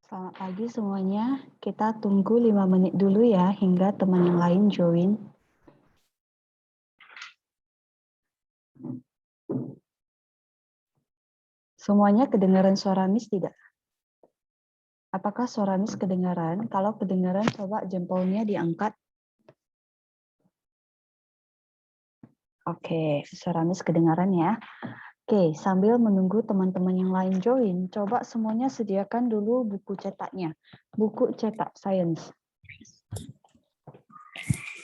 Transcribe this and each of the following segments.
Selamat pagi semuanya. Kita tunggu 5 menit dulu ya hingga teman yang lain join. Semuanya kedengaran suara Miss tidak? Apakah suara Miss kedengaran? Kalau kedengaran coba jempolnya diangkat. Oke, suara Miss kedengaran ya. Oke, sambil menunggu teman-teman yang lain join, coba semuanya sediakan dulu buku cetaknya. Buku cetak sains.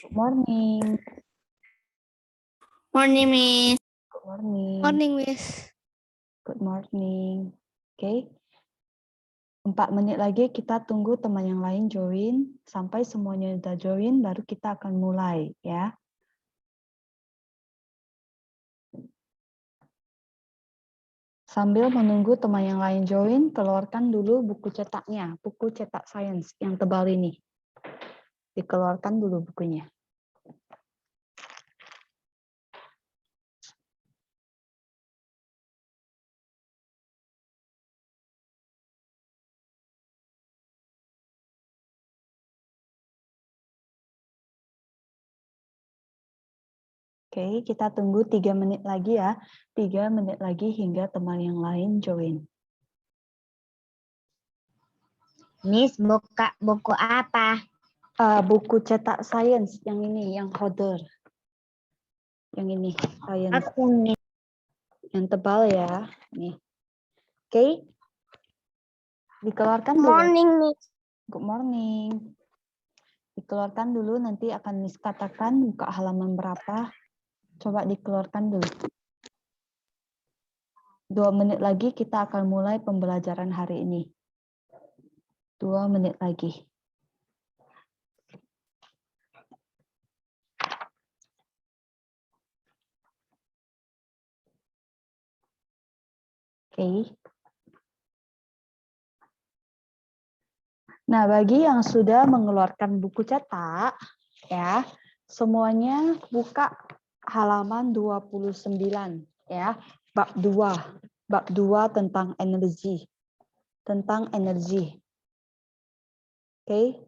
Good morning. Morning, Miss. Good morning. Morning, Miss. Good morning. Oke. 4 menit lagi kita tunggu teman yang lain join. Sampai semuanya udah join, baru kita akan mulai ya. Sambil menunggu teman yang lain join, keluarkan dulu buku cetaknya. Buku cetak sains yang tebal ini. Dikeluarkan dulu bukunya. Oke, kita tunggu 3 menit lagi ya. 3 menit lagi hingga teman yang lain join. Miss, buka buku apa? Buku cetak sains yang ini, yang holder. Yang ini, sains. Aku, Miss. Yang tebal ya. Nih. Oke. Dikeluarkan dulu. Morning, Miss. Good morning. Dikeluarkan dulu, nanti akan Miss katakan buka halaman berapa. Coba dikeluarkan dulu. 2 menit lagi kita akan mulai pembelajaran hari ini. 2 menit lagi. Oke. Nah, bagi yang sudah mengeluarkan buku cetak, ya, semuanya buka halaman 29, ya, bab 2. Bab 2 tentang energi. Tentang energi. Oke.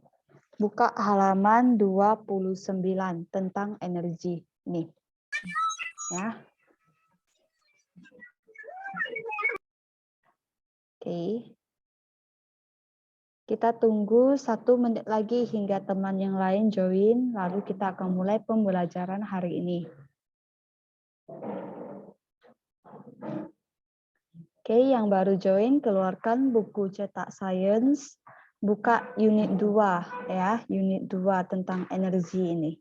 Buka halaman 29 tentang energi. Nih. Ya. Oke. Kita tunggu 1 menit lagi hingga teman yang lain join, lalu kita akan mulai pembelajaran hari ini. Oke, yang baru join, keluarkan buku cetak sains, buka unit 2 ya, unit 2 tentang energi ini.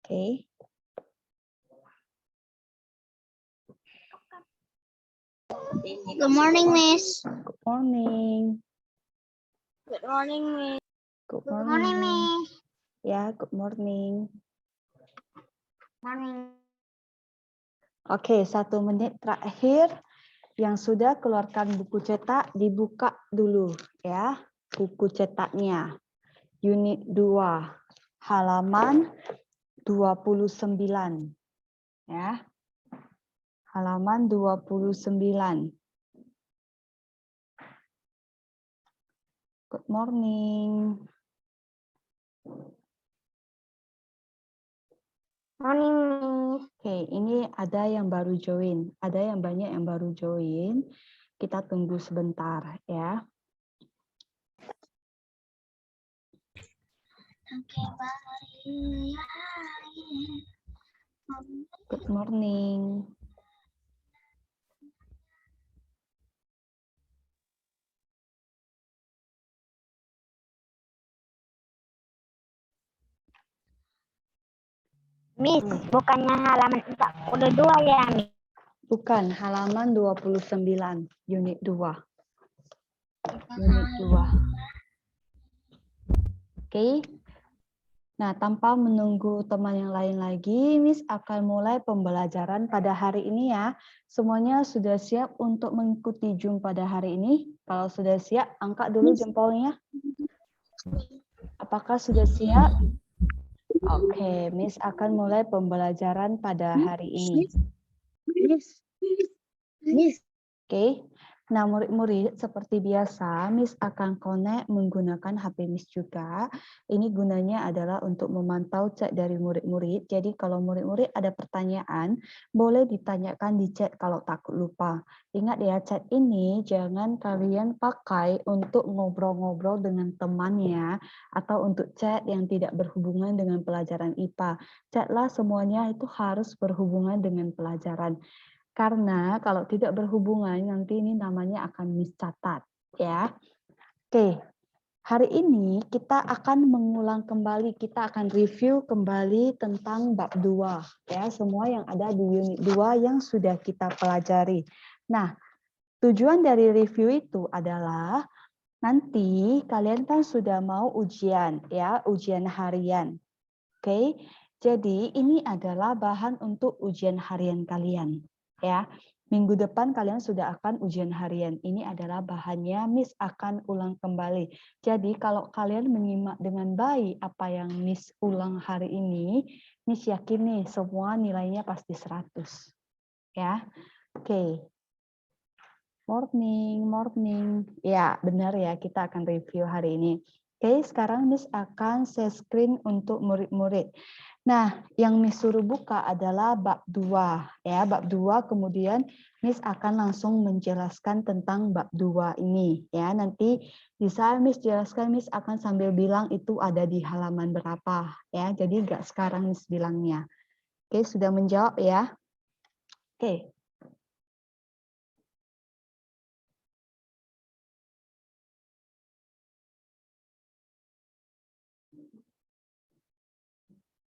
Oke. Good morning, Miss. Good morning. Good morning, Miss. Good Good morning, morning. Miss. Ya, good morning. Morning. Oke, 1 menit terakhir. Yang sudah keluarkan buku cetak, dibuka dulu ya, buku cetaknya. Unit 2, halaman 29. Ya. Halaman 29. Good morning. Morning, Miss. Oke, ini ada yang baru join. Ada yang banyak yang baru join. Kita tunggu sebentar ya. Good morning. Miss, bukannya halaman 42 ya, Miss? Bukan, halaman 29, unit 2. Unit 2. Oke. Nah, tanpa menunggu teman yang lain lagi, Miss akan mulai pembelajaran pada hari ini ya. Semuanya sudah siap untuk mengikuti Zoom pada hari ini? Kalau sudah siap, angkat dulu jempolnya. Apakah sudah siap? Oke, Miss akan mulai pembelajaran pada hari ini. Oke. Nah, murid-murid seperti biasa, Miss akan connect menggunakan HP Miss juga. Ini gunanya adalah untuk memantau chat dari murid-murid. Jadi kalau murid-murid ada pertanyaan, boleh ditanyakan di chat kalau takut lupa. Ingat ya, chat ini jangan kalian pakai untuk ngobrol-ngobrol dengan temannya atau untuk chat yang tidak berhubungan dengan pelajaran IPA. Chatlah semuanya itu harus berhubungan dengan pelajaran. Karena kalau tidak berhubungan nanti ini namanya akan miscatat ya. Oke. Hari ini kita akan mengulang kembali, kita akan review kembali tentang bab 2 ya, semua yang ada di unit 2 yang sudah kita pelajari. Nah, tujuan dari review itu adalah nanti kalian kan sudah mau ujian ya, ujian harian. Oke. Jadi ini adalah bahan untuk ujian harian kalian. Ya, minggu depan kalian sudah akan ujian harian. Ini adalah bahannya, Miss akan ulang kembali. Jadi kalau kalian menyimak dengan baik apa yang Miss ulang hari ini, Miss yakin nih semua nilainya pasti 100. Ya, oke. Morning. Ya, benar ya, kita akan review hari ini. Oke, sekarang Miss akan share screen untuk murid-murid. Nah, yang Miss suruh buka adalah bab 2 ya, bab 2 kemudian Miss akan langsung menjelaskan tentang bab 2 ini ya. Nanti bisa Miss jelaskan, Miss akan sambil bilang itu ada di halaman berapa ya. Jadi enggak sekarang Miss bilangnya. Oke, sudah menjawab ya. Oke.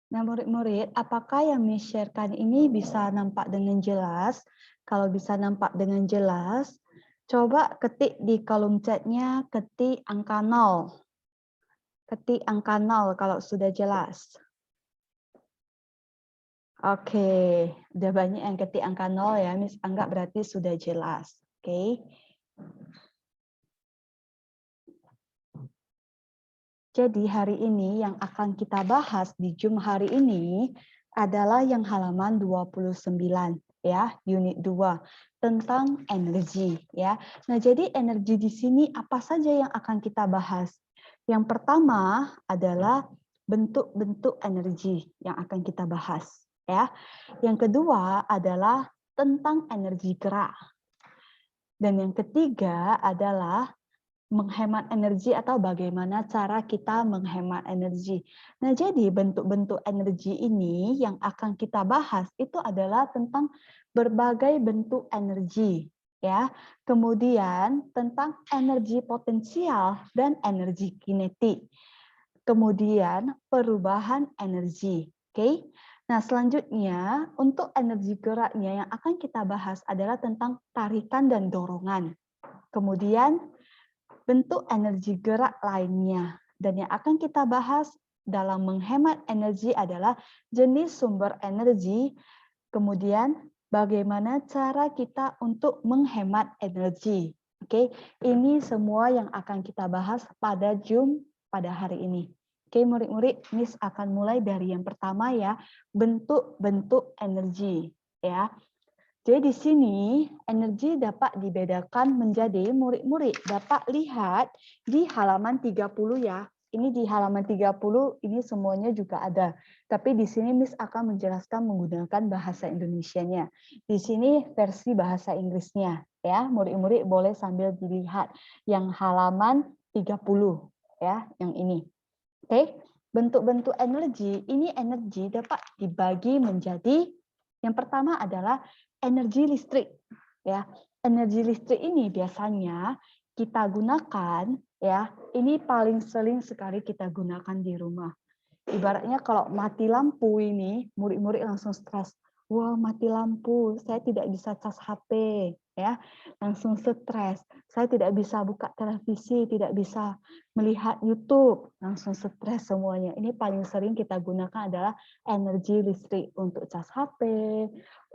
Nah, murid-murid, apakah yang Miss share-kan ini bisa nampak dengan jelas? Kalau bisa nampak dengan jelas, coba ketik di kolom chat-nya, ketik angka 0. Ketik angka 0 kalau sudah jelas. Oke, udah banyak yang ketik angka 0 ya, Miss anggap berarti sudah jelas. Oke. Jadi hari ini yang akan kita bahas di Zoom hari ini adalah yang halaman 29 ya, unit 2 tentang energi ya. Nah, jadi energi di sini apa saja yang akan kita bahas? Yang pertama adalah bentuk-bentuk energi yang akan kita bahas ya. Yang kedua adalah tentang energi gerak. Dan yang ketiga adalah menghemat energi atau bagaimana cara kita menghemat energi. Nah, jadi bentuk-bentuk energi ini yang akan kita bahas itu adalah tentang berbagai bentuk energi, ya. Kemudian tentang energi potensial dan energi kinetik. Kemudian perubahan energi, oke? Nah, selanjutnya untuk energi geraknya yang akan kita bahas adalah tentang tarikan dan dorongan. Kemudian bentuk energi gerak lainnya. Dan yang akan kita bahas dalam menghemat energi adalah jenis sumber energi, kemudian bagaimana cara kita untuk menghemat energi. Oke, ini semua yang akan kita bahas pada Zoom pada hari ini. Oke, murid-murid, Miss akan mulai dari yang pertama ya, bentuk-bentuk energi ya. Jadi di sini energi dapat dibedakan menjadi murid-murid dapat lihat di halaman 30 ya. Ini di halaman 30 ini semuanya juga ada. Tapi di sini Miss akan menjelaskan menggunakan bahasa Indonesianya. Di sini versi bahasa Inggrisnya ya. Murid-murid boleh sambil dilihat yang halaman 30 ya, yang ini. Oke. Bentuk-bentuk energi, ini energi dapat dibagi menjadi yang pertama adalah energi listrik ya. Energi listrik ini biasanya kita gunakan ya, ini paling sering sekali kita gunakan di rumah. Ibaratnya kalau mati lampu ini, murid-murid langsung stres. Wah, mati lampu, saya tidak bisa cas HP, ya, langsung stres. Saya tidak bisa buka televisi, tidak bisa melihat YouTube, langsung stres semuanya. Ini paling sering kita gunakan adalah energi listrik untuk cas HP,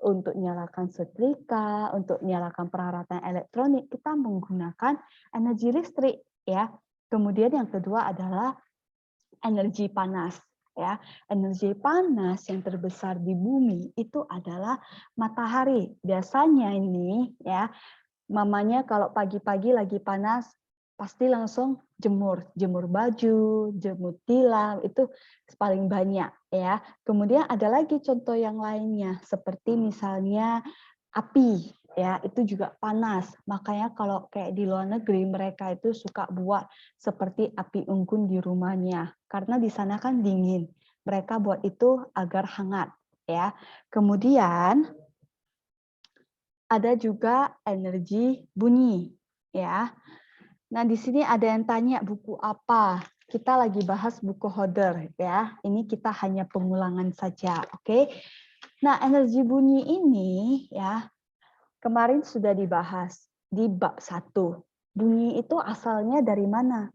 untuk nyalakan setrika, untuk nyalakan peralatan elektronik. Kita menggunakan energi listrik, ya. Kemudian yang kedua adalah energi panas. ya. Energi panas yang terbesar di bumi itu adalah matahari. Biasanya ini ya, mamanya kalau pagi-pagi lagi panas pasti langsung jemur baju, jemur tilam, itu paling banyak ya. Kemudian ada lagi contoh yang lainnya seperti misalnya api ya, itu juga panas. Makanya kalau kayak di luar negeri mereka itu suka buat seperti api unggun di rumahnya karena di sana kan dingin. Mereka buat itu agar hangat ya. Kemudian ada juga energi bunyi ya. Nah, di sini ada yang tanya buku apa? Kita lagi bahas buku Hodder ya. Ini kita hanya pengulangan saja, oke? Nah, energi bunyi ini ya kemarin sudah dibahas di bab 1. Bunyi itu asalnya dari mana?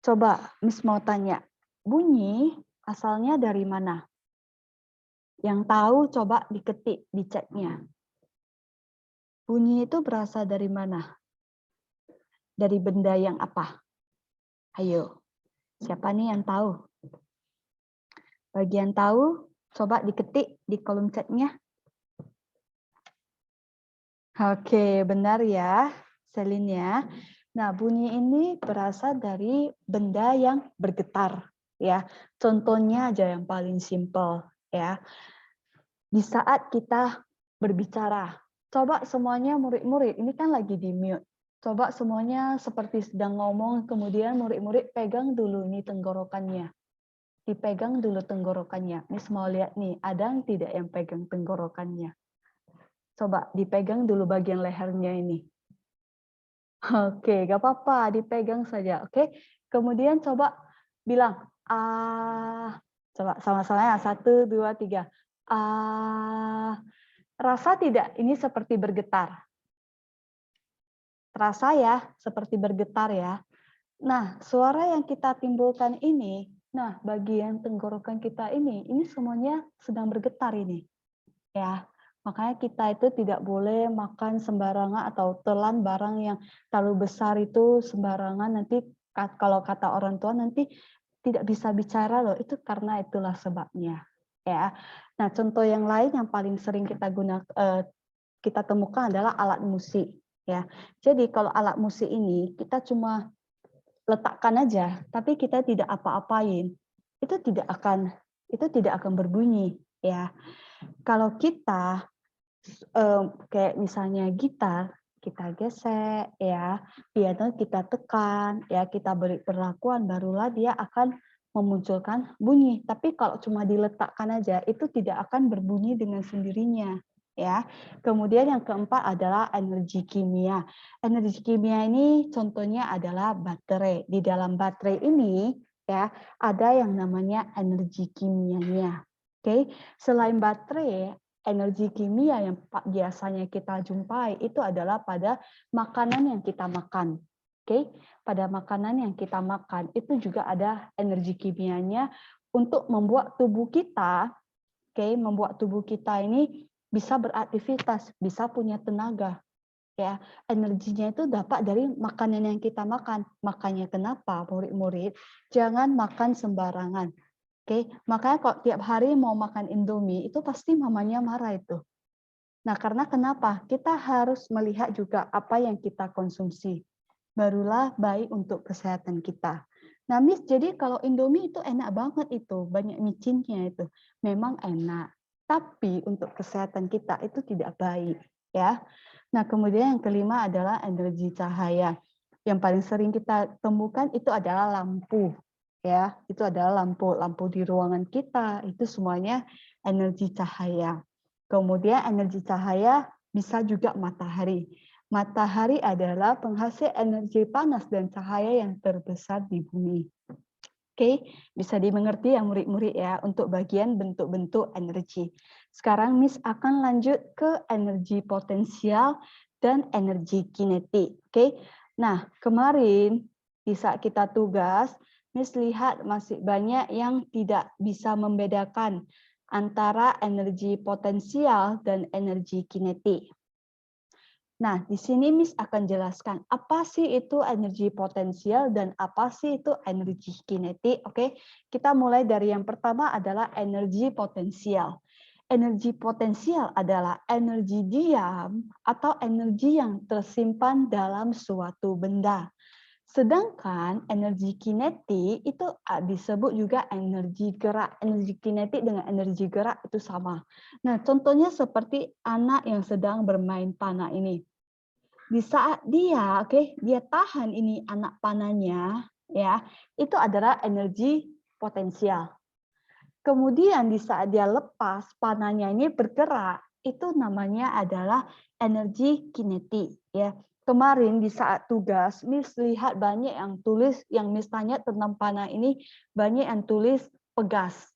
Coba Miss mau tanya. Bunyi asalnya dari mana? Yang tahu coba diketik di chatnya. Bunyi itu berasal dari mana? Dari benda yang apa? Ayo, siapa nih yang tahu? Bagian tahu, coba diketik di kolom chatnya. Oke, benar ya, Celine ya. Nah, bunyi ini berasal dari benda yang bergetar. Ya, contohnya aja yang paling simpel ya. Di saat kita berbicara, coba semuanya murid-murid, ini kan lagi di mute. Coba semuanya seperti sedang ngomong, kemudian murid-murid pegang dulu nih tenggorokannya. Dipegang dulu tenggorokannya. Miss mau lihat nih, ada yang tidak yang pegang tenggorokannya? Coba dipegang dulu bagian lehernya ini. Oke, gak apa-apa, dipegang saja. Oke, kemudian coba bilang, ah, coba sama-sama ya, 1, 2, 3. Ah, rasa tidak ini seperti bergetar? Terasa ya, seperti bergetar ya. Nah, suara yang kita timbulkan ini, nah bagian tenggorokan kita ini semuanya sedang bergetar ini. Ya, makanya kita itu tidak boleh makan sembarangan atau telan barang yang terlalu besar itu sembarangan, nanti kalau kata orang tua nanti tidak bisa bicara loh, itu karena itulah sebabnya. Ya. Nah, contoh yang lain yang paling sering kita temukan adalah alat musik ya. Jadi kalau alat musik ini kita cuma letakkan aja, tapi kita tidak apa-apain, itu tidak akan berbunyi ya. Kalau kita kayak misalnya gitar, kita gesek ya, piano kita tekan ya, kita beri perlakuan, barulah dia akan memunculkan bunyi. Tapi kalau cuma diletakkan aja itu tidak akan berbunyi dengan sendirinya ya. Kemudian yang keempat adalah energi kimia. Energi kimia ini contohnya adalah baterai. Di dalam baterai ini ya ada yang namanya energi kimianya. Oke, selain baterai, energi kimia yang biasanya kita jumpai itu adalah pada makanan yang kita makan. Oke, pada makanan yang kita makan itu juga ada energi kimianya untuk membuat tubuh kita, membuat tubuh kita ini bisa beraktivitas, bisa punya tenaga. Ya, energinya itu dapat dari makanan yang kita makan. Makanya kenapa murid-murid jangan makan sembarangan. Oke, makanya kok tiap hari mau makan Indomie itu pasti mamanya marah itu. Nah, karena kenapa? Kita harus melihat juga apa yang kita konsumsi. Barulah baik untuk kesehatan kita. Nah, Miss, jadi kalau Indomie itu enak banget itu, banyak micinnya itu. Memang enak, tapi untuk kesehatan kita itu tidak baik, ya. Nah, kemudian yang kelima adalah energi cahaya. Yang paling sering kita temukan itu adalah lampu, ya. Itu adalah lampu di ruangan kita, itu semuanya energi cahaya. Kemudian energi cahaya bisa juga matahari. Matahari adalah penghasil energi panas dan cahaya yang terbesar di bumi. Oke, bisa dimengerti ya murid-murid ya untuk bagian bentuk-bentuk energi. Sekarang Miss akan lanjut ke energi potensial dan energi kinetik. Oke. Nah, kemarin di saat kita tugas, Miss lihat masih banyak yang tidak bisa membedakan antara energi potensial dan energi kinetik. Nah, di sini Miss akan jelaskan apa sih itu energi potensial dan apa sih itu energi kinetik. Oke, kita mulai dari yang pertama adalah energi potensial. Energi potensial adalah energi diam atau energi yang tersimpan dalam suatu benda. Sedangkan energi kinetik itu disebut juga energi gerak. Energi kinetik dengan energi gerak itu sama. Nah, contohnya seperti anak yang sedang bermain panah ini. Di saat dia tahan ini anak panahnya, ya, itu adalah energi potensial. Kemudian di saat dia lepas panahnya ini bergerak, itu namanya adalah energi kinetik, ya. Kemarin di saat tugas, Miss lihat banyak yang tulis, yang Miss tanya tentang panah ini, banyak yang tulis pegas.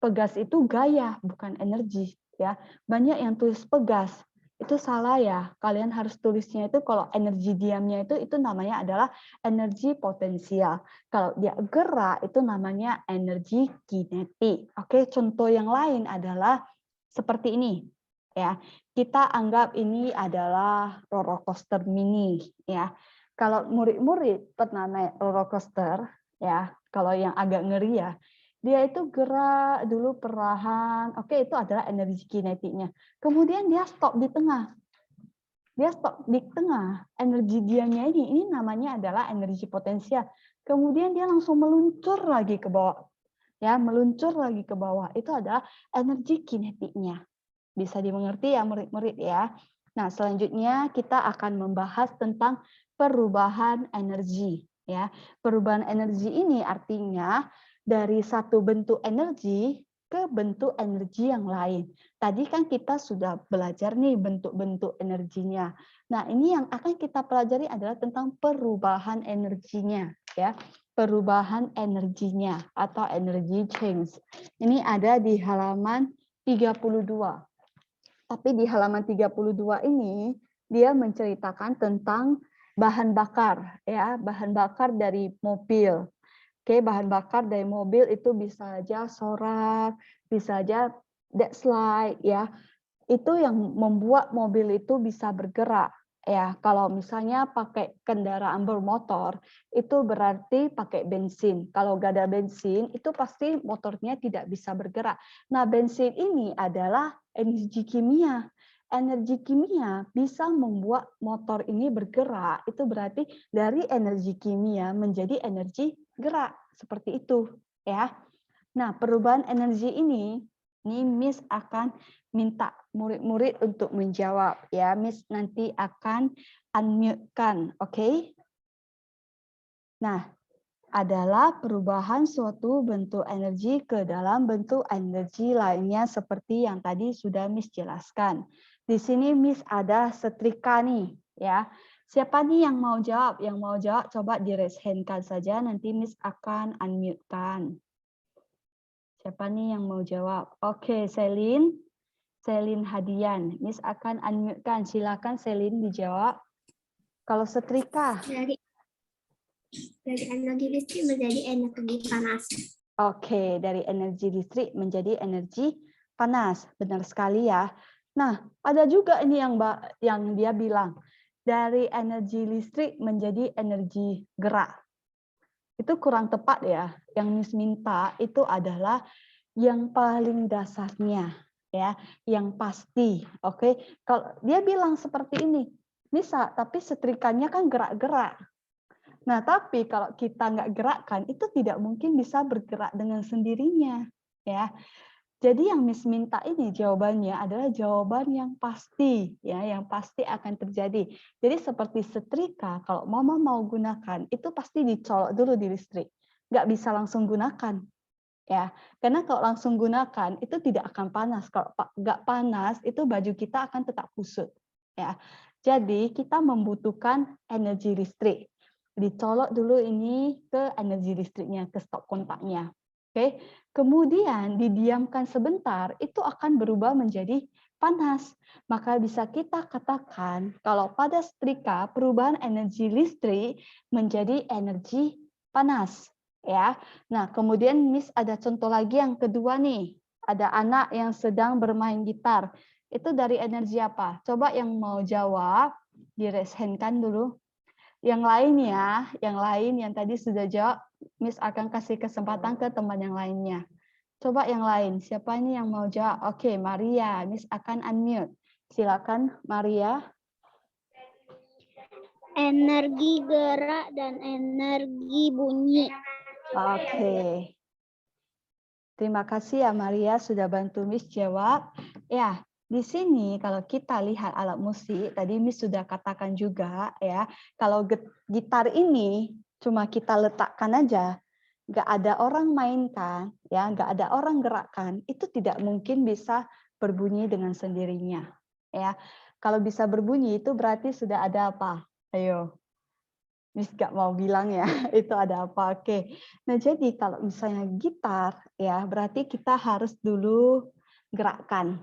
Pegas itu gaya, bukan energi, ya. Banyak yang tulis pegas. Itu salah ya. Kalian harus tulisnya itu kalau energi diamnya itu namanya adalah energi potensial. Kalau dia gerak itu namanya energi kinetik. Oke, contoh yang lain adalah seperti ini. Ya. Kita anggap ini adalah roller coaster mini, ya. Kalau murid-murid pernah naik roller coaster, ya, kalau yang agak ngeri ya, dia itu gerak dulu perlahan, oke itu adalah energi kinetiknya. Kemudian dia stop di tengah. Dia stop di tengah. Energi diamnya ini namanya adalah energi potensial. Kemudian dia langsung meluncur lagi ke bawah. Ya, meluncur lagi ke bawah. Itu adalah energi kinetiknya. Bisa dimengerti ya murid-murid ya. Nah, selanjutnya kita akan membahas tentang perubahan energi ya. Perubahan energi ini artinya dari satu bentuk energi ke bentuk energi yang lain. Tadi kan kita sudah belajar nih bentuk-bentuk energinya. Nah, ini yang akan kita pelajari adalah tentang perubahan energinya ya. Perubahan energinya atau energy change. Ini ada di halaman 32. Tapi di halaman 32 ini dia menceritakan tentang bahan bakar ya, bahan bakar dari mobil. Oke, bahan bakar dari mobil itu bisa aja solar, bisa aja deadslide ya. Itu yang membuat mobil itu bisa bergerak. Ya, kalau misalnya pakai kendaraan bermotor, itu berarti pakai bensin. Kalau nggak ada bensin, itu pasti motornya tidak bisa bergerak. Nah, bensin ini adalah energi kimia. Energi kimia bisa membuat motor ini bergerak. Itu berarti dari energi kimia menjadi energi gerak. Seperti itu. Ya. Nah, perubahan energi ini Miss akan minta murid-murid untuk menjawab ya. Miss nanti akan unmute-kan, oke? Nah, adalah perubahan suatu bentuk energi ke dalam bentuk energi lainnya seperti yang tadi sudah Miss jelaskan. Di sini Miss ada setrika nih ya. Siapa nih yang mau jawab? Yang mau jawab coba di raise hand-kan saja, nanti Miss akan unmute-kan. Siapa nih yang mau jawab? Oke, Selin Hadian. Miss akan unmute-kan. Silakan Selin dijawab. Kalau setrika. Dari energi listrik menjadi energi panas. Oke, dari energi listrik menjadi energi panas. Benar sekali ya. Nah, ada juga ini yang dia bilang. Dari energi listrik menjadi energi gerak. Itu kurang tepat ya. Yang Miss minta itu adalah yang paling dasarnya ya, yang pasti. Oke, kalau dia bilang seperti ini, bisa, tapi setrikanya kan gerak-gerak. Nah, tapi kalau kita nggak gerakkan, itu tidak mungkin bisa bergerak dengan sendirinya, ya. Jadi yang Miss minta ini jawabannya adalah jawaban yang pasti, ya, yang pasti akan terjadi. Jadi seperti setrika, kalau Mama mau gunakan, itu pasti dicolok dulu di listrik, nggak bisa langsung gunakan. Ya, karena kalau langsung gunakan itu tidak akan panas. Kalau nggak panas itu baju kita akan tetap kusut. Ya, jadi kita membutuhkan energi listrik. Dicolok dulu ini ke energi listriknya, ke stop kontaknya. Oke, kemudian didiamkan sebentar, itu akan berubah menjadi panas. Maka bisa kita katakan kalau pada setrika perubahan energi listrik menjadi energi panas. Ya, nah, kemudian Miss ada contoh lagi yang kedua nih. Ada anak yang sedang bermain gitar. Itu dari energi apa? Coba yang mau jawab, Direshenkan dulu. Yang lain ya, yang lain yang tadi sudah jawab, Miss akan kasih kesempatan ke teman yang lainnya. Coba yang lain, siapa ini yang mau jawab? Oke, Maria, Miss akan unmute. Silakan Maria. Energi gerak dan energi bunyi. Oke. Terima kasih ya Maria sudah bantu Miss jawab. Ya, di sini kalau kita lihat alat musik, tadi Miss sudah katakan juga ya, kalau gitar ini cuma kita letakkan aja, nggak ada orang mainkan, ya, nggak ada orang gerakkan, itu tidak mungkin bisa berbunyi dengan sendirinya. Ya, kalau bisa berbunyi itu berarti sudah ada apa? Ayo, Miss nggak mau bilang ya, itu ada apa? Oke. Nah, jadi kalau misalnya gitar, ya berarti kita harus dulu gerakkan.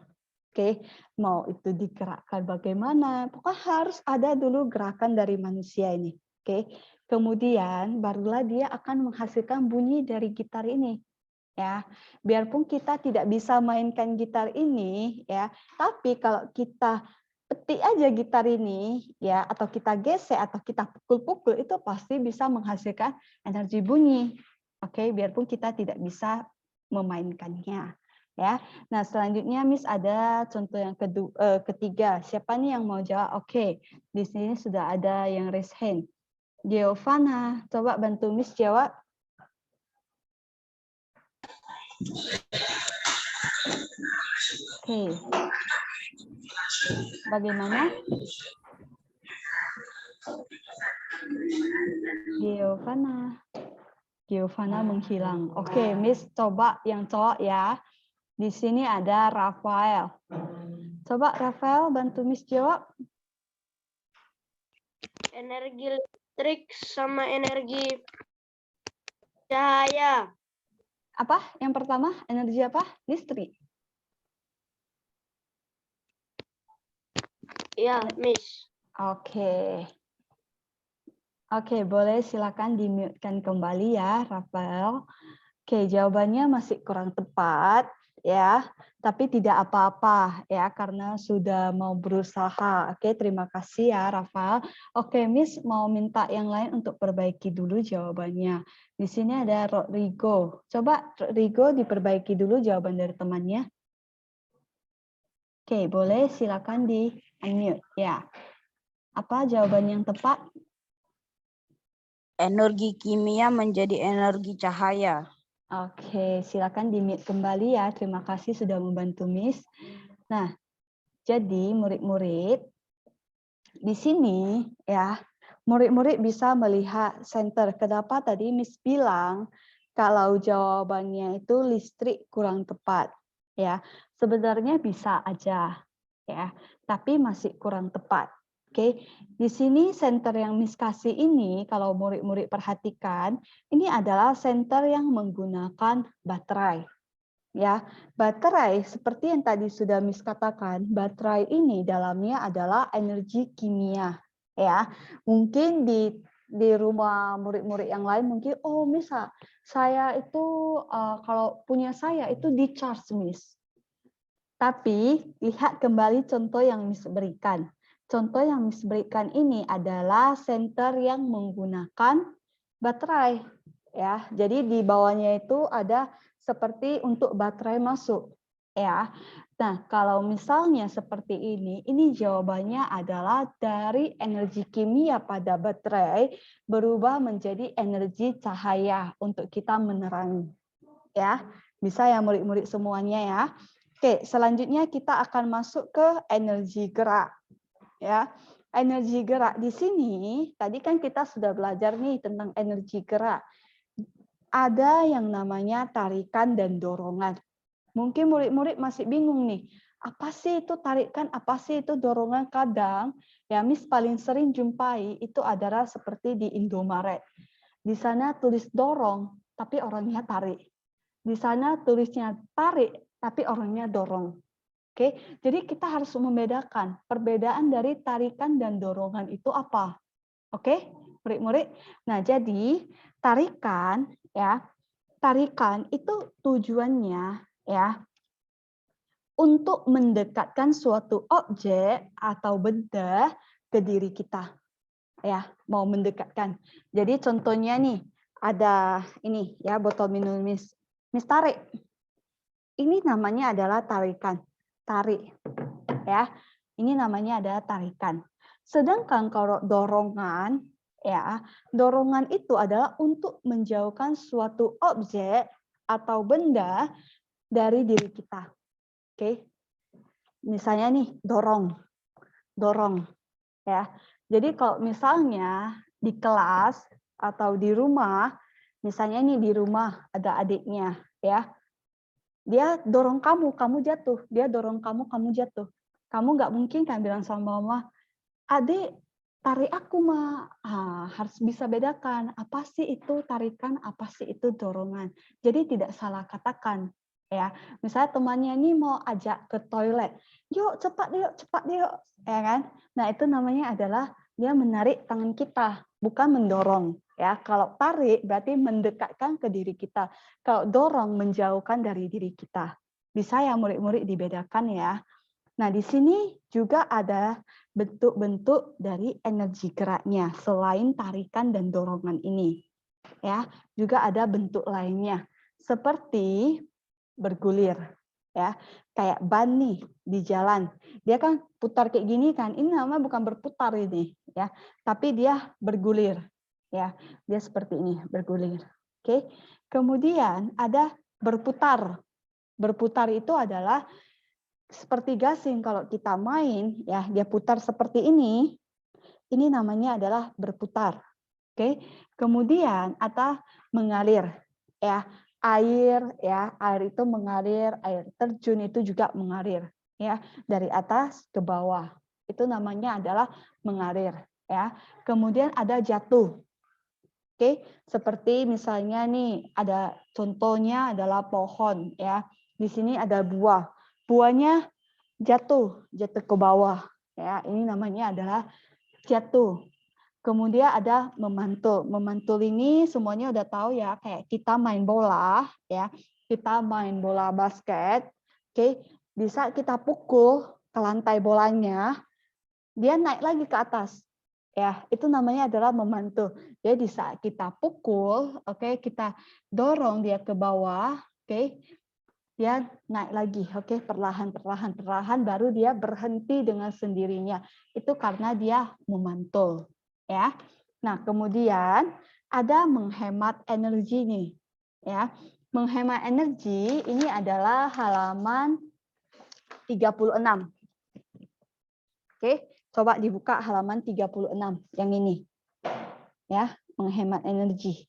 Oke, mau itu digerakkan bagaimana? Pokoknya harus ada dulu gerakan dari manusia ini. Oke, kemudian barulah dia akan menghasilkan bunyi dari gitar ini. Ya, biarpun kita tidak bisa mainkan gitar ini, ya, tapi kalau kita petik aja gitar ini, ya, atau kita gesek atau kita pukul-pukul itu pasti bisa menghasilkan energi bunyi. Oke, biarpun kita tidak bisa memainkannya. Ya, nah selanjutnya Miss ada contoh yang ketiga. Siapa nih yang mau jawab? Oke, di sini sudah ada yang raise hand. Giovanna, coba bantu Miss jawab. Oke. Bagaimana? Giovanna menghilang. Oke, Miss coba yang cowok ya. Di sini ada Rafael. Coba Rafael bantu Miss jawab. Energi listrik sama energi cahaya. Apa? Yang pertama, energi apa? Listrik. Ya, Miss. Oke. Oke, boleh silakan di-mute-kan kembali ya, Rafael. Oke, jawabannya masih kurang tepat ya, tapi tidak apa-apa ya karena sudah mau berusaha. Oke, terima kasih ya, Rafael. Oke, Miss mau minta yang lain untuk perbaiki dulu jawabannya. Di sini ada Rodrigo. Coba Rodrigo diperbaiki dulu jawaban dari temannya. Oke, boleh silakan di-unmute ya. Apa jawaban yang tepat? Energi kimia menjadi energi cahaya. Oke, silakan di-mute kembali ya. Terima kasih sudah membantu Miss. Nah, jadi murid-murid di sini ya, murid-murid bisa melihat center. Kenapa tadi Miss bilang kalau jawabannya itu listrik kurang tepat ya. Sebenarnya bisa aja ya, tapi masih kurang tepat. Oke, di sini center yang Miss kasih ini, kalau murid-murid perhatikan, ini adalah center yang menggunakan baterai. Ya, baterai seperti yang tadi sudah Miss katakan, baterai ini dalamnya adalah energi kimia. Ya, mungkin di rumah murid-murid yang lain mungkin, oh Miss, saya itu kalau punya saya itu di charge Miss. Tapi lihat kembali contoh yang Miss berikan. Contoh yang Miss berikan ini adalah center yang menggunakan baterai. Ya, jadi di bawahnya itu ada seperti untuk baterai masuk. Ya, nah kalau misalnya seperti ini jawabannya adalah dari energi kimia pada baterai berubah menjadi energi cahaya untuk kita menerangi. Ya, bisa ya murid-murid semuanya ya. Oke, selanjutnya kita akan masuk ke energi gerak. Ya, energi gerak di sini tadi kan kita sudah belajar nih tentang energi gerak. Ada yang namanya tarikan dan dorongan. Mungkin murid-murid masih bingung nih, apa sih itu tarikan, apa sih itu dorongan? Kadang ya Miss paling sering jumpai itu adalah seperti di Indomaret. Di sana tulis dorong, tapi orangnya tarik. Di sana tulisnya tarik, tapi orangnya dorong. Oke, jadi kita harus membedakan perbedaan dari tarikan dan dorongan itu apa. Oke, murid-murid. Nah, jadi tarikan ya, tarikan itu tujuannya ya untuk mendekatkan suatu objek atau benda ke diri kita. Ya, mau mendekatkan. Jadi contohnya nih, ada ini ya, botol minum Miss. Miss tarik. Ini namanya adalah tarikan. Tarik. Ya. Ini namanya adalah tarikan. Sedangkan kalau dorongan, ya, dorongan itu adalah untuk menjauhkan suatu objek atau benda dari diri kita. Oke. Misalnya nih, dorong. Ya. Jadi kalau misalnya di kelas atau di rumah, misalnya nih di rumah ada adiknya, ya, dia dorong kamu jatuh. Dia dorong kamu jatuh. Kamu nggak mungkin kan bilang sama mama, adik tarik aku mah. Harus bisa bedakan apa sih itu tarikan, apa sih itu dorongan. Jadi tidak salah katakan. Ya, misalnya temannya ini mau ajak ke toilet, yuk cepat yuk, ya kan? Nah itu namanya adalah dia menarik tangan kita, bukan mendorong. Ya, kalau tarik berarti mendekatkan ke diri kita. Kalau dorong menjauhkan dari diri kita. Bisa ya murid-murid dibedakan ya. Nah di sini juga ada bentuk-bentuk dari energi geraknya selain tarikan dan dorongan ini. Ya, juga ada bentuk lainnya seperti bergulir. Ya, kayak ban nih di jalan, dia kan putar kayak gini kan, ini namanya bukan berputar ini ya, tapi dia bergulir ya, dia seperti ini bergulir. Oke, kemudian ada berputar. Berputar itu adalah seperti gasing, kalau kita main ya, dia putar seperti ini namanya adalah berputar. Oke, kemudian ada mengalir ya. Air itu mengalir, air terjun itu juga mengalir ya, dari atas ke bawah. Itu namanya adalah mengalir ya. Kemudian ada jatuh. Oke, seperti misalnya nih ada contohnya adalah pohon ya. Di sini ada buah. Buahnya jatuh ke bawah ya. Ini namanya adalah jatuh. Kemudian ada memantul. Memantul ini semuanya udah tahu ya, kayak kita main bola ya. Kita main bola basket. Oke, di saat kita pukul ke lantai bolanya, dia naik lagi ke atas. Ya, itu namanya adalah memantul. Jadi di saat kita pukul, oke, kita dorong dia ke bawah, oke, dia naik lagi, oke, perlahan baru dia berhenti dengan sendirinya. Itu karena dia memantul. Ya. Nah, kemudian ada menghemat energi nih. Ya. Menghemat energi ini adalah halaman 36. Oke, coba dibuka halaman 36 yang ini. Ya, menghemat energi.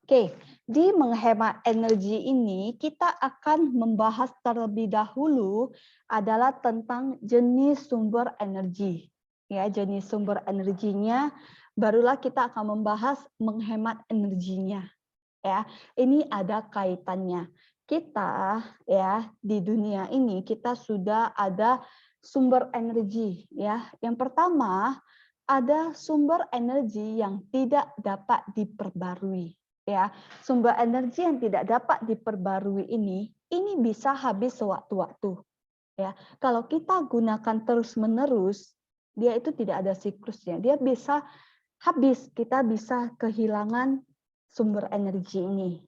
Oke, di menghemat energi ini kita akan membahas terlebih dahulu adalah tentang jenis sumber energi. Ya, jenis sumber energinya, barulah kita akan membahas menghemat energinya. Ya, ini ada kaitannya. Kita ya di dunia ini kita sudah ada sumber energi ya. Yang pertama ada sumber energi yang tidak dapat diperbarui. Ya, sumber energi yang tidak dapat diperbarui ini bisa habis sewaktu-waktu. Ya, kalau kita gunakan terus-menerus, dia itu tidak ada siklusnya. Dia bisa habis, kita bisa kehilangan sumber energi ini.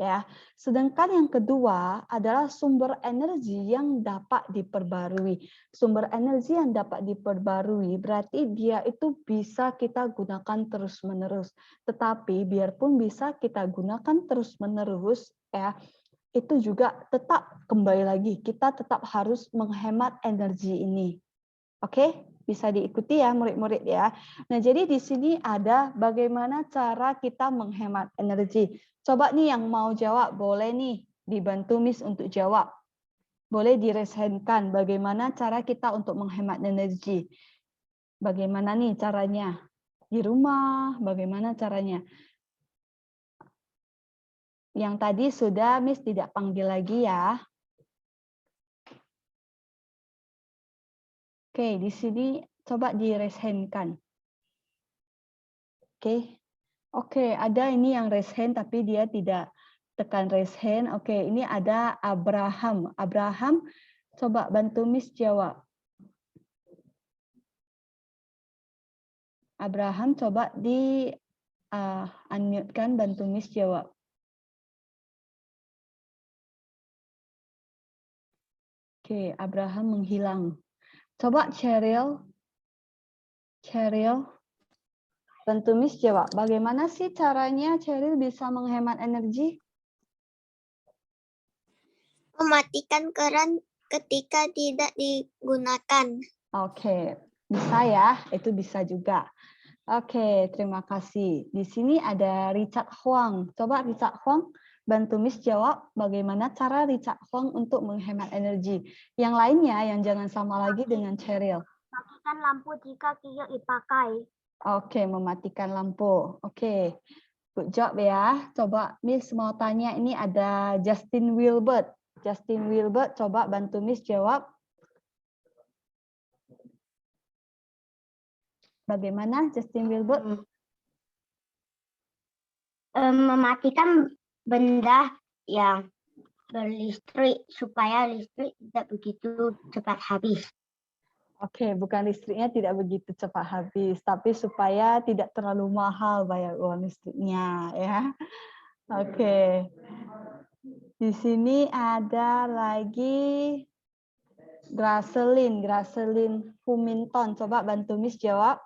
Ya, sedangkan yang kedua adalah sumber energi yang dapat diperbarui. Sumber energi yang dapat diperbarui berarti dia itu bisa kita gunakan terus-menerus. Tetapi biarpun bisa kita gunakan terus-menerus, ya, itu juga tetap kembali lagi kita tetap harus menghemat energi ini. Oke, bisa diikuti ya murid-murid ya. Nah, jadi di sini ada bagaimana cara kita menghemat energi. Coba nih yang mau jawab, boleh nih dibantu Miss untuk jawab. Boleh diresenkan bagaimana cara kita untuk menghemat energi. Bagaimana nih caranya? Di rumah, bagaimana caranya? Yang tadi sudah Miss tidak panggil lagi ya. Oke, di sini coba diresenkan. Oke, ada ini yang raise hand tapi dia tidak tekan raise hand. Oke, ini ada Abraham. Abraham, coba bantu Miss jawab. Abraham, coba di unmute-kan, bantu Miss jawab. Oke, Abraham menghilang. Coba Cheryl, bantu Miss jawab. Bagaimana sih caranya Cheryl bisa menghemat energi? Mematikan keran ketika tidak digunakan. Oke, bisa ya, itu bisa juga. Oke, terima kasih. Di sini ada Richard Huang. Coba Richard Huang, bantu Miss jawab bagaimana cara Richard Huang untuk menghemat energi. Yang lainnya yang jangan sama lagi dengan Cheryl. Matikan lampu jika tidak dipakai. Oke, mematikan lampu. Oke, good job ya. Coba Miss mau tanya, ini ada Justin Wilbert. Justin Wilbert, coba bantu Miss jawab. Bagaimana Justin Wilbert? Mematikan benda yang berlistrik supaya listrik tidak begitu cepat habis. Oke, bukan listriknya tidak begitu cepat habis, tapi supaya tidak terlalu mahal bayar uang listriknya, ya. Oke. Di sini ada lagi Gracelyn Huminton. Coba bantu Miss jawab.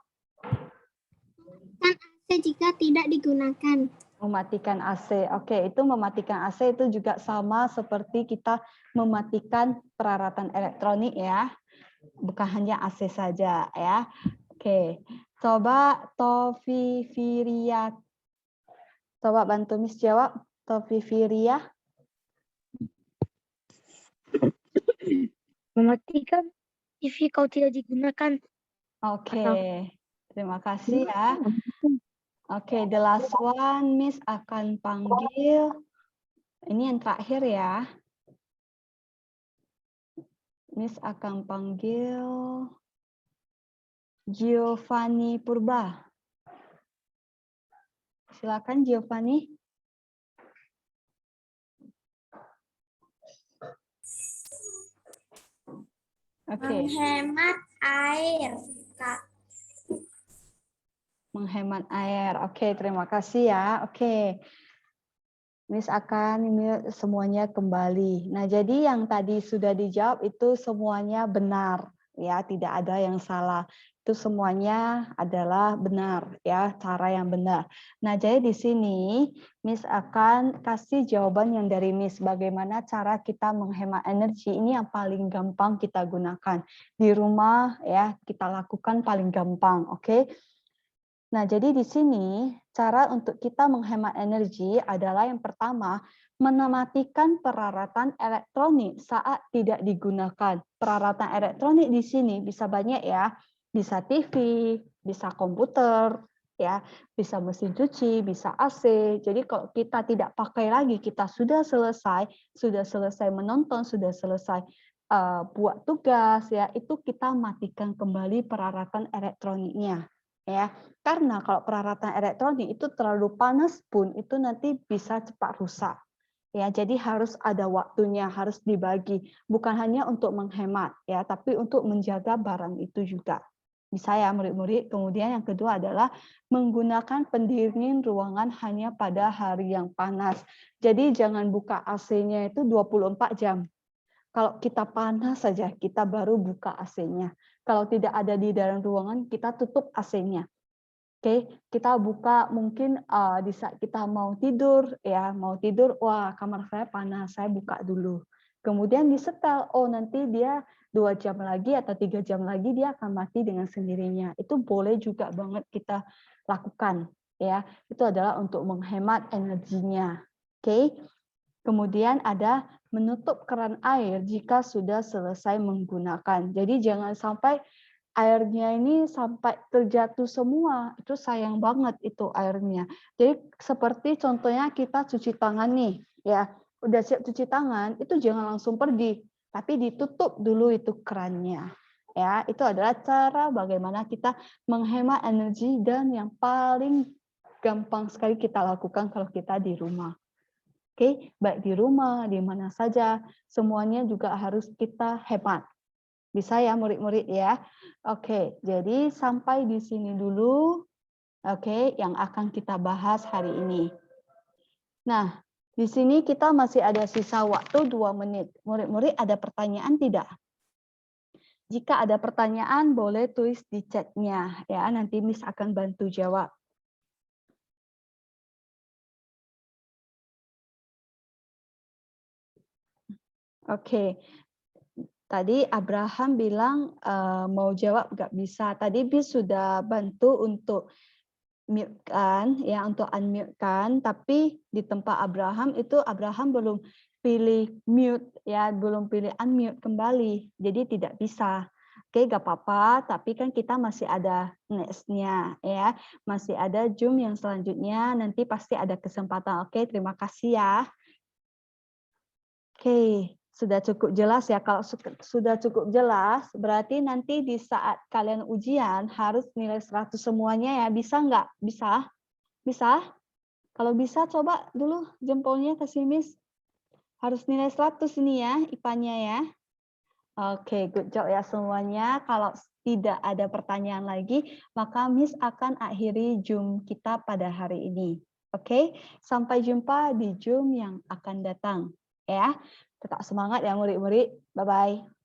Kan AC jika tidak digunakan. Mematikan AC. Oke, itu mematikan AC itu juga sama seperti kita mematikan peralatan elektronik ya. Bukan hanya AC saja ya. Oke. Coba Tofifiria. Coba bantu Miss jawab. Tofifiria. Mematikan TV kalau tidak digunakan. Oke. Terima kasih ya. Oke, the last one Miss akan panggil. Ini yang terakhir ya. Miss akan panggil Giovanni Purba. Silakan Giovanni. Oke. Menghemat air, Kak. Menghemat air. Oke, terima kasih ya. Oke. Miss akan semuanya kembali. Nah, jadi yang tadi sudah dijawab itu semuanya benar ya, tidak ada yang salah. Itu semuanya adalah benar ya, cara yang benar. Nah, jadi di sini Miss akan kasih jawaban yang dari Miss bagaimana cara kita menghemat energi. Ini yang paling gampang kita gunakan. Di rumah ya, kita lakukan paling gampang, oke? Nah, jadi di sini cara untuk kita menghemat energi adalah yang pertama, mematikan peralatan elektronik saat tidak digunakan. Peralatan elektronik di sini bisa banyak ya, bisa TV, bisa komputer, ya, bisa mesin cuci, bisa AC. Jadi kalau kita tidak pakai lagi, kita sudah selesai menonton, sudah selesai buat tugas, ya, itu kita matikan kembali peralatan elektroniknya. Ya, karena kalau peralatan elektronik itu terlalu panas pun itu nanti bisa cepat rusak. Ya, jadi harus ada waktunya, harus dibagi. Bukan hanya untuk menghemat, ya, tapi untuk menjaga barang itu juga. Bisa ya murid-murid. Kemudian yang kedua adalah menggunakan pendingin ruangan hanya pada hari yang panas. Jadi jangan buka AC-nya itu 24 jam. Kalau kita panas saja, kita baru buka AC-nya. Kalau tidak ada di dalam ruangan, kita tutup AC-nya. Oke, kita buka mungkin di saat kita mau tidur, ya mau tidur, wah kamar saya panas, saya buka dulu. Kemudian disetel, oh nanti dia 2 jam lagi atau 3 jam lagi dia akan mati dengan sendirinya. Itu boleh juga banget kita lakukan, ya. Itu adalah untuk menghemat energinya. Oke. Kemudian ada menutup keran air jika sudah selesai menggunakan. Jadi jangan sampai airnya ini sampai terjatuh semua. Itu sayang banget itu airnya. Jadi seperti contohnya kita cuci tangan nih, ya. Udah siap cuci tangan, itu jangan langsung pergi, tapi ditutup dulu itu kerannya. Ya, itu adalah cara bagaimana kita menghemat energi dan yang paling gampang sekali kita lakukan kalau kita di rumah. Oke, baik di rumah, di mana saja, semuanya juga harus kita hemat. Bisa ya murid-murid ya. Oke, jadi sampai di sini dulu Oke, yang akan kita bahas hari ini. Nah, di sini kita masih ada sisa waktu 2 menit. Murid-murid ada pertanyaan tidak? Jika ada pertanyaan, boleh tulis di chat-nya ya. Nanti Miss akan bantu jawab. Oke. Tadi Abraham bilang mau jawab nggak bisa. Tadi Miss sudah bantu untuk mute kan, ya untuk unmute kan. Tapi di tempat Abraham itu Abraham belum pilih mute ya, belum pilih unmute kembali. Jadi tidak bisa. Oke, nggak apa-apa, tapi kan kita masih ada next-nya ya. Masih ada Zoom yang selanjutnya, nanti pasti ada kesempatan. Oke, terima kasih ya. Oke, sudah cukup jelas ya. Kalau sudah cukup jelas, berarti nanti di saat kalian ujian harus nilai 100 semuanya ya. Bisa nggak? Bisa? Bisa? Kalau bisa coba dulu jempolnya kasih Miss. Harus nilai 100 ini ya, IPA-nya ya. Oke, good job ya semuanya. Kalau tidak ada pertanyaan lagi, maka Miss akan akhiri Zoom kita pada hari ini. Oke, sampai jumpa di Zoom yang akan datang. Ya, tetap semangat ya murid-murid. Bye-bye.